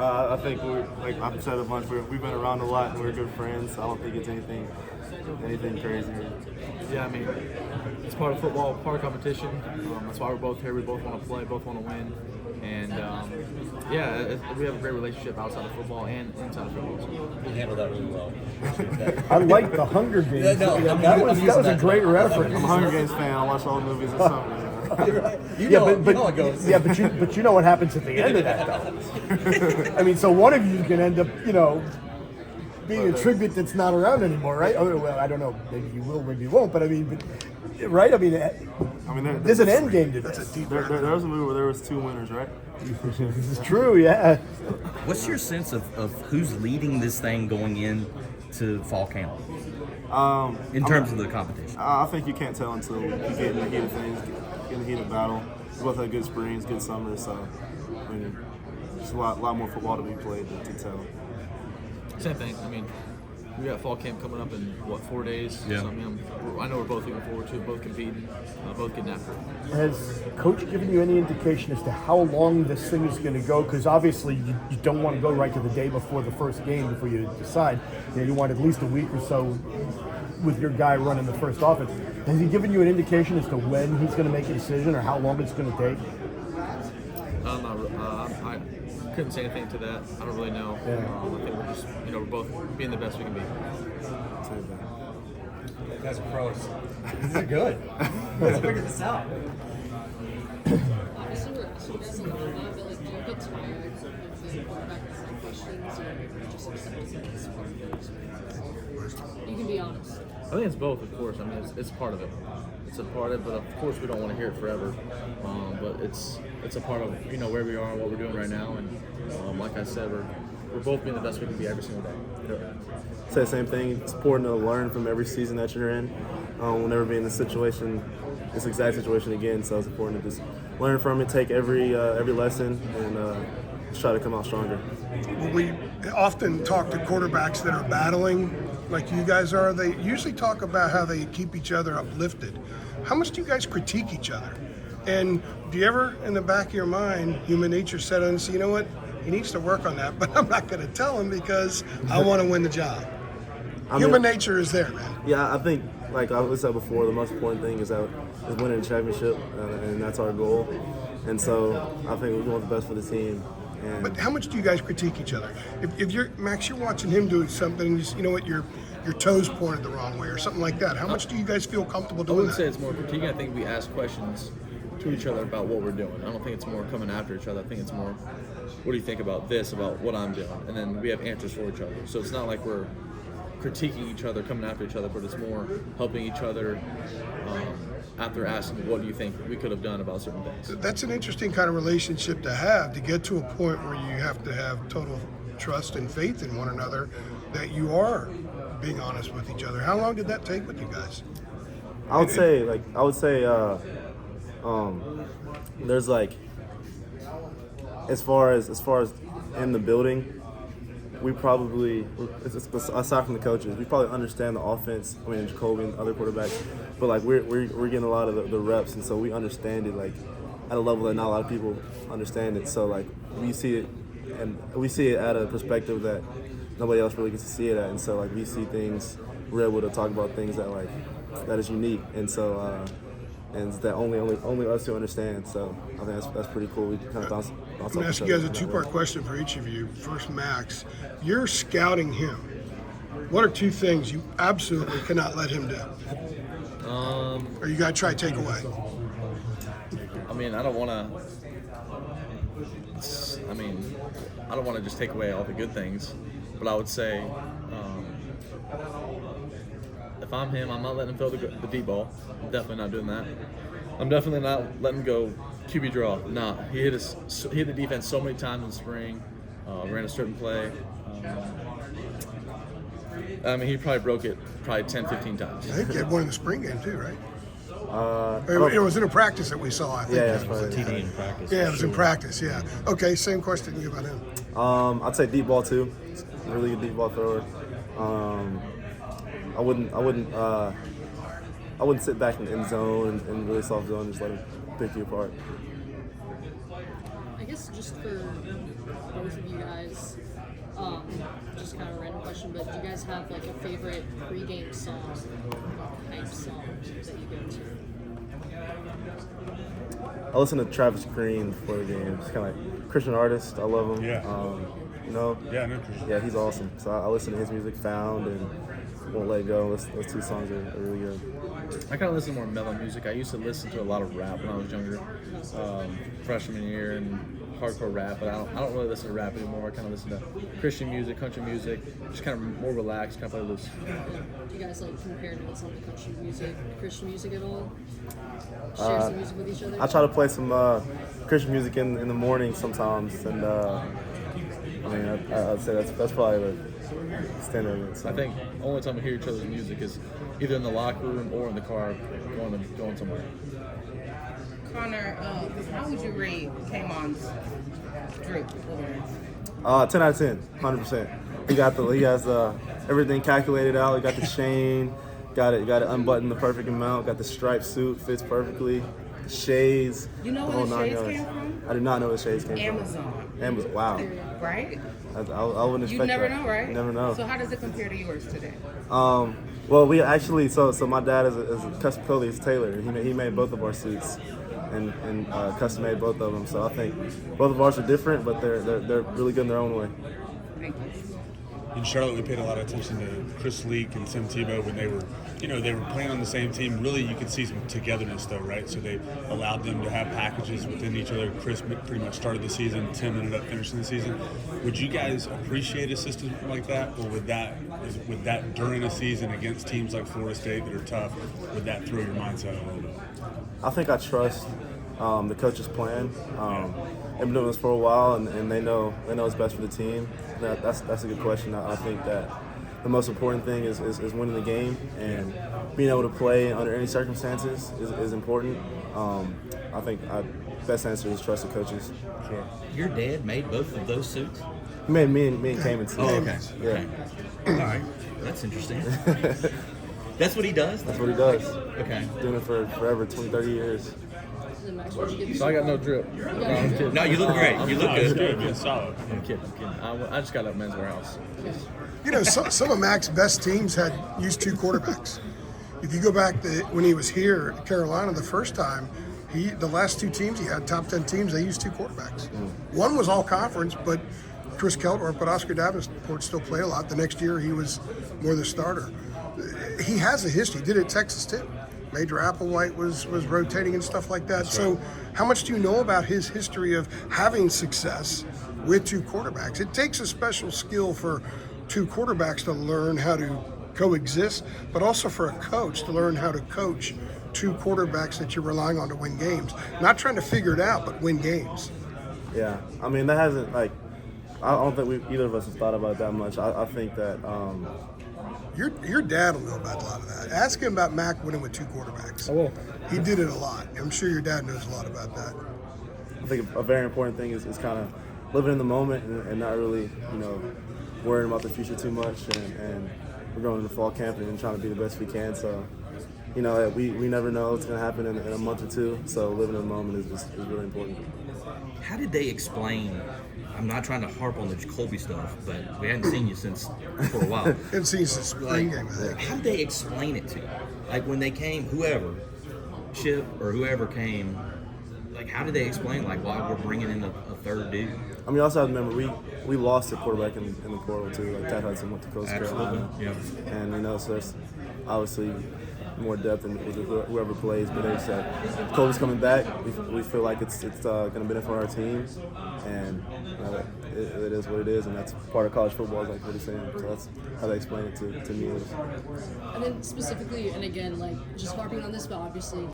I think like I've said a bunch. We've been around a lot and we're good friends. So I don't think it's anything crazy. Yeah, I mean, it's part of football, part of competition. That's why we're both here. We both want to play, both want to win. And we have a great relationship outside of football and inside of football. You handled that really well. I like the Hunger Games. That was a great reference. I'm a Hunger Games fan. I watch all the movies this summer. You know how it goes. Yeah, but you know what happens at the end of that, though. I mean, so one of you can end up, being a tribute that's not around anymore, right? Oh, well, I don't know. Maybe you will, maybe you won't. But I mean, right? I mean, there's an end game to this. There was a movie where there was 2 winners, right? This is true, yeah. What's your sense of who's leading this thing going into fall camp? In terms of the competition? I think you can't tell until you get in the heat of things, get in the heat of battle. We both had good springs, good summers, so I mean, there's a lot more football to be played to tell. Same thing. I mean, we got fall camp coming up in 4 days? Yeah. So, I know we're both looking forward to it, both competing, both getting after it. Has Coach given you any indication as to how long this thing is going to go? Because obviously you don't want to go right to the day before the first game before you decide. You want at least a week or so with your guy running the first offense. Has he given you an indication as to when he's going to make a decision or how long it's going to take? I couldn't say anything to that. I don't really know. Yeah. I think we're just, we're both being the best we can be. You guys are pros. This is good. Let's figure this out. Obviously, we're asking you guys a lot, but do you get tired of the quarterback asking questions, or just accepting it as part of your experience? You can be honest. I think it's both, of course. I mean, it's part of it. It's a part of it, but of course we don't want to hear it forever. But it's a part of where we are and what we're doing right now. And like I said, we're both being the best we can be every single day. Yeah. Say the same thing. It's important to learn from every season that you're in. We'll never be in this exact situation again. So it's important to just learn from it, take every lesson, and just try to come out stronger. We often talk to quarterbacks that are battling like you guys are. They usually talk about how they keep each other uplifted. How much do you guys critique each other? And do you ever, in the back of your mind, human nature set on and say, you know what, he needs to work on that, but I'm not going to tell him because I want to win the job. Human nature is there, man. Yeah, I think, like I said before, the most important thing is winning a championship, and that's our goal. And so I think we want the best for the team. But how much do you guys critique each other? If you're Max, you're watching him do something, and you know what, your toes pointed the wrong way or something like that. How much do you guys feel comfortable I doing wouldn't that? say it's more critiquing. I think we ask questions to each other about what we're doing. I don't think it's more coming after each other. I think it's more, what do you think about this, about what I'm doing? And then we have answers for each other. So it's not like we're critiquing each other, coming after each other, but it's more helping each other after asking, what do you think we could have done about certain things? That's an interesting kind of relationship to have, to get to a point where you have to have total trust and faith in one another, that you are being honest with each other. How long did that take with you guys? I would say there's like, as far as in the building, we probably, aside from the coaches, we probably understand the offense. I mean, Jacoby and other quarterbacks, but like we're getting a lot of the reps, and so we understand it like at a level that not a lot of people understand it. So like we see it at a perspective that nobody else really gets to see it at, and so like we see things, we're able to talk about things that is unique, and so and that only us who understand. So I think that's pretty cool. We kind of bounce I'm going to ask you guys a two-part question for each of you. First, Max, you're scouting him. What are 2 things you absolutely cannot let him do? Or you got to try to take away? I mean, I don't want to just take away all the good things, but I would say if I'm him, I'm not letting him throw the deep ball. I'm definitely not doing that. I'm definitely not letting him go QB draw. Nah, he hit the defense so many times in the spring, ran a certain play. I mean, he probably broke it 10, 15 times. I think he had one in the spring game too, right? It was in a practice that we saw, I think. Yeah, It was a TD in practice. Yeah, it was in practice, yeah. Okay, same question to you about him. I'd say deep ball too. Really good deep ball thrower. I wouldn't sit back in the end zone and really soft zone and just let him pick you apart. I guess just just for both of you guys, just kind of a random question, but do you guys have like a favorite pregame song, hype song that you go to? I listen to Travis Green before the game. It's kind of like Christian artist. I love him. Yeah. You know. Yeah, no, Christian. Yeah, he's awesome. So I listen to his music, Found and Won't Let Go. Those two songs are really good. I kind of listen to more mellow music. I used to listen to a lot of rap when I was younger, freshman year, and hardcore rap. But I don't really listen to rap anymore. I kind of listen to Christian music, country music, just kind of more relaxed, kind of play loose. Do you guys like compare notes on the country music, Christian music at all? Share some music with each other? I try to play some Christian music in the morning sometimes, and I mean, I'd say that's probably the standard of it. So. I think the only time we hear each other's music is either in the locker room or in the car going somewhere. Connor, how would you rate Kamon's drip performance? 10 out of 10, 100%. He has everything calculated out. He got the chain, got it unbuttoned the perfect amount. Got the striped suit, fits perfectly. The shades. You know the where whole the shades 9 yards. came from? I did not know where the shades came Amazon. from. Amazon. Wow. Right? I wouldn't expect You never that. know, right? You never know. So how does it compare to yours today? Well, we actually so my dad is a custom clothing tailor. He made both of our suits, and custom made both of them. So I think both of ours are different, but they're really good in their own way. Thank you. In Charlotte, we paid a lot of attention to Chris Leak and Tim Tebow when they were playing on the same team. Really, you could see some togetherness, though, right? So they allowed them to have packages within each other. Chris pretty much started the season. Tim ended up finishing the season. Would you guys appreciate a system like that, or would that during a season against teams like Florida State that are tough, would that throw your mindset a little bit? I think I trust the coach's plan. They've been doing this for a while, and they know what's best for the team. That's a good question. I think that the most important thing is winning the game, and being able to play under any circumstances is important. I think best answer is trust the coaches. Sure. Your dad made both of those suits? He made me and Cayman too. Oh, okay. Yeah. Okay. All right. That's interesting. That's what he does? That's what he does. Okay. Doing it for forever, 20, 30 years. And Max, where'd you get So I got no drip. No, I'm kidding. No, you look great. You look It's good. good. It's solid. I'm kidding. I just got up Men's Warehouse. You know, some of Mac's best teams had used two quarterbacks. If you go back to when he was here at Carolina the first time, the last two teams he had, top 10 teams, they used two quarterbacks. One was all conference, but Chris Keltner, but Oscar Davenport still played a lot. The next year he was more the starter. He has a history. He did it at Texas too. Major Applewhite was rotating and stuff like that. So how much do you know about his history of having success with two quarterbacks? It takes a special skill for two quarterbacks to learn how to coexist, but also for a coach to learn how to coach two quarterbacks that you're relying on to win games. Not trying to figure it out, but win games. Yeah, I mean that hasn't I don't think either of us have thought about it that much. I think that Your dad will know about a lot of that. Ask him about Mac winning with two quarterbacks. I will. He did it a lot. I'm sure your dad knows a lot about that. I think a very important thing is kind of living in the moment and not really worrying about the future too much. And we're going into fall camp and trying to be the best we can. So we never know what's going to happen in a month or two. So living in the moment is really important. How did they explain? I'm not trying to harp on the Jacoby stuff, but we hadn't seen you for a while. Haven't seen since spring game, I think. How did they explain it to you? Like when they came, whoever, Chip or whoever came, like how did they explain like why we're bringing in a third dude? I mean, you also have to remember we lost a quarterback in the portal too. Like Ted Hudson went to Coastal Carolina, Yeah. and so there's obviously more depth in whoever plays. But they said Kobe's coming back. We feel like it's going to benefit our team, and it is what it is, and that's part of college football, like what he's saying. So that's how they explain it to me. And then specifically, and again, like just harping on this, but obviously